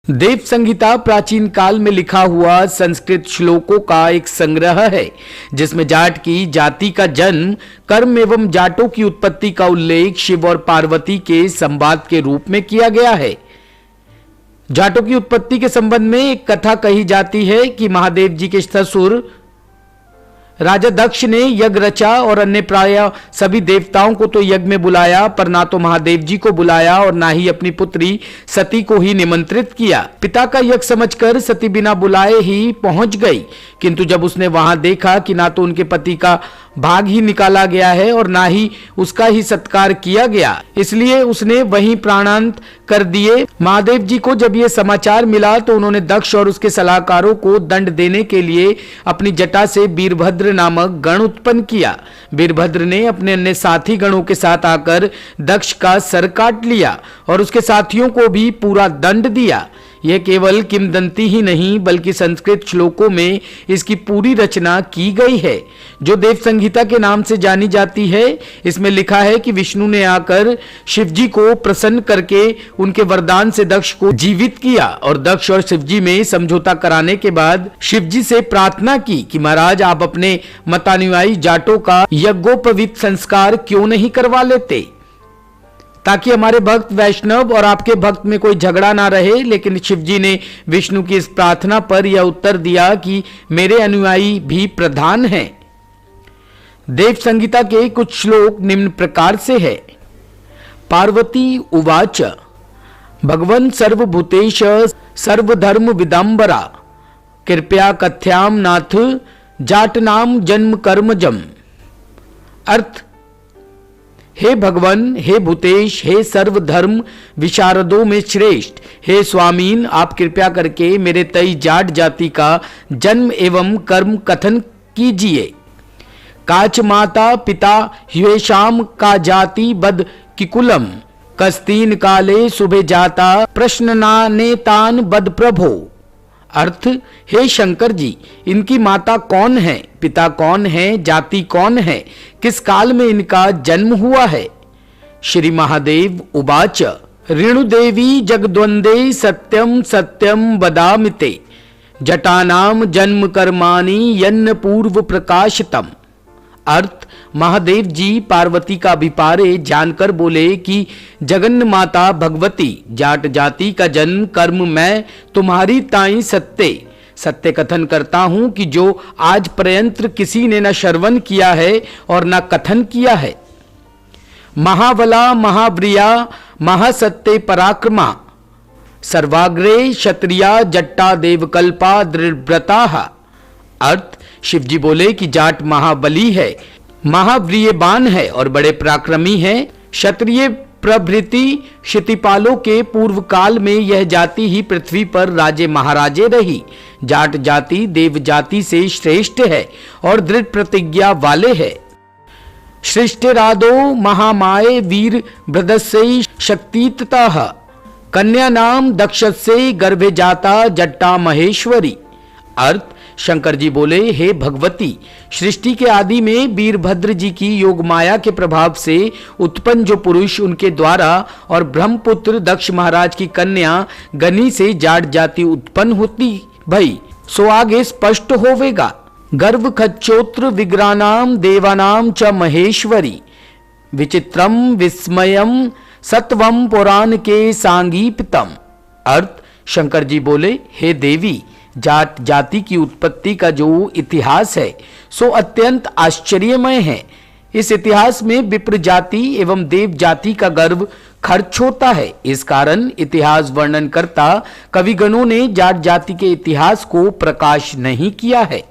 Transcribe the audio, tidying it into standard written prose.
देव संहिता प्राचीन काल में लिखा हुआ संस्कृत श्लोकों का एक संग्रह है जिसमें जाट की जाति का जन्म, कर्म एवं जाटों की उत्पत्ति का उल्लेख शिव और पार्वती के संवाद के रूप में किया गया है। जाटों की उत्पत्ति के संबंध में एक कथा कही जाती है कि महादेव जी के ससुर राजा दक्ष ने यज्ञ रचा और अन्य प्राय सभी देवताओं को तो यज्ञ में बुलाया, पर ना तो महादेव जी को बुलाया और ना ही अपनी पुत्री सती को ही निमंत्रित किया। पिता का यज्ञ समझकर सती बिना बुलाए ही पहुंच गई, किंतु जब उसने वहां देखा कि ना तो उनके पति का भाग ही निकाला गया है और ना ही उसका ही सत्कार किया गया, इसलिए उसने वहीं प्राणांत कर दिए। महादेव जी को जब यह समाचार मिला तो उन्होंने दक्ष और उसके सलाहकारों को दंड देने के लिए अपनी जटा से वीरभद्र नामक गण उत्पन्न किया। वीरभद्र ने अपने अन्य साथी गणों के साथ आकर दक्ष का सर काट लिया और उसके साथियों को भी पूरा दंड दिया। यह केवल किंवदंती ही नहीं बल्कि संस्कृत श्लोकों में इसकी पूरी रचना की गई है जो देव संहिता के नाम से जानी जाती है। इसमें लिखा है कि विष्णु ने आकर शिवजी को प्रसन्न करके उनके वरदान से दक्ष को जीवित किया और दक्ष और शिवजी में समझौता कराने के बाद शिवजी से प्रार्थना की कि महाराज आप अपने मतानुयायी जाटों का यज्ञोपवीत संस्कार क्यों नहीं करवा लेते, ताकि हमारे भक्त वैष्णव और आपके भक्त में कोई झगड़ा ना रहे। लेकिन शिवजी ने विष्णु की इस प्रार्थना पर यह उत्तर दिया कि मेरे अनुयायी भी प्रधान हैं। देव संहिता के कुछ श्लोक निम्न प्रकार से है। पार्वती उवाच भगवन् सर्वभूतेश सर्वधर्म विदंबरा कृपया कथ्याम नाथ जाटनाम जन्म कर्मजम। अर्थ, हे भगवान, हे भूतेश, हे सर्वधर्म विशारदों में श्रेष्ठ, हे स्वामीन, आप कृपया करके मेरे तई जाट जाति का जन्म एवं कर्म कथन कीजिए। काच माता पिता ह्वेशाम का जाति बद किकुलम कस्तीन काले सुबह जाता प्रश्नना नेतान बद प्रभो। अर्थ, हे शंकर जी, इनकी माता कौन है, पिता कौन है, जाति कौन है, किस काल में इनका जन्म हुआ है। श्री महादेव उवाच रेणुदेवी जगद्वंदे सत्यम सत्यम वदामिते जटानाम जन्म कर्माणि यन्न पूर्व प्रकाशितम। अर्थ, महादेव जी पार्वती का अभिपारे जानकर बोले कि जगन्न माता भगवती जाट जाति का जन्म कर्म मैं तुम्हारी ताई सत्य कथन करता हूं कि जो आज पर्यंत किसी ने न श्रवण किया है और न कथन किया है। महाबला महाव्रिया महासत्य पराक्रमा सर्वाग्रे क्षत्रिया जट्टा देवकल्पा दृढ़व्रता। अर्थ, शिवजी बोले कि जाट महाबली है, महावीर्यवान है और बड़े पराक्रमी है। क्षत्रिय प्रभृति क्षितिपालों के पूर्व काल में यह जाति ही पृथ्वी पर राजे महाराजे रही। जाट जाति देव जाति से श्रेष्ठ है और दृढ़ प्रतिज्ञा वाले है। श्रेष्ठरादो महामाये वीर भ्रदस्य शक्तितः कन्या नाम दक्षस्य गर्भे जाता जट्टा महेश्वरी। अर्थ, शंकर जी बोले, हे भगवती, सृष्टि के आदि में वीरभद्र जी की योग माया के प्रभाव से उत्पन्न जो पुरुष उनके द्वारा और ब्रह्मपुत्र दक्ष महाराज की कन्या गनी से जाट जाति उत्पन्न होती भई सो आगे स्पष्ट होवेगा। गर्भ खच्चोत्र विग्रानाम देवानाम च महेश्वरी विचित्रम विस्मयम सत्वम पुराण के सांगीपितम। अर्थ, शंकर जी बोले, हे देवी, जाट जाति की उत्पत्ति का जो इतिहास है सो अत्यंत आश्चर्यमय है। इस इतिहास में विप्र जाति एवं देव जाति का गर्व खर्च होता है। इस कारण इतिहास वर्णन करता कविगणों ने जाट जाति के इतिहास को प्रकाश नहीं किया है।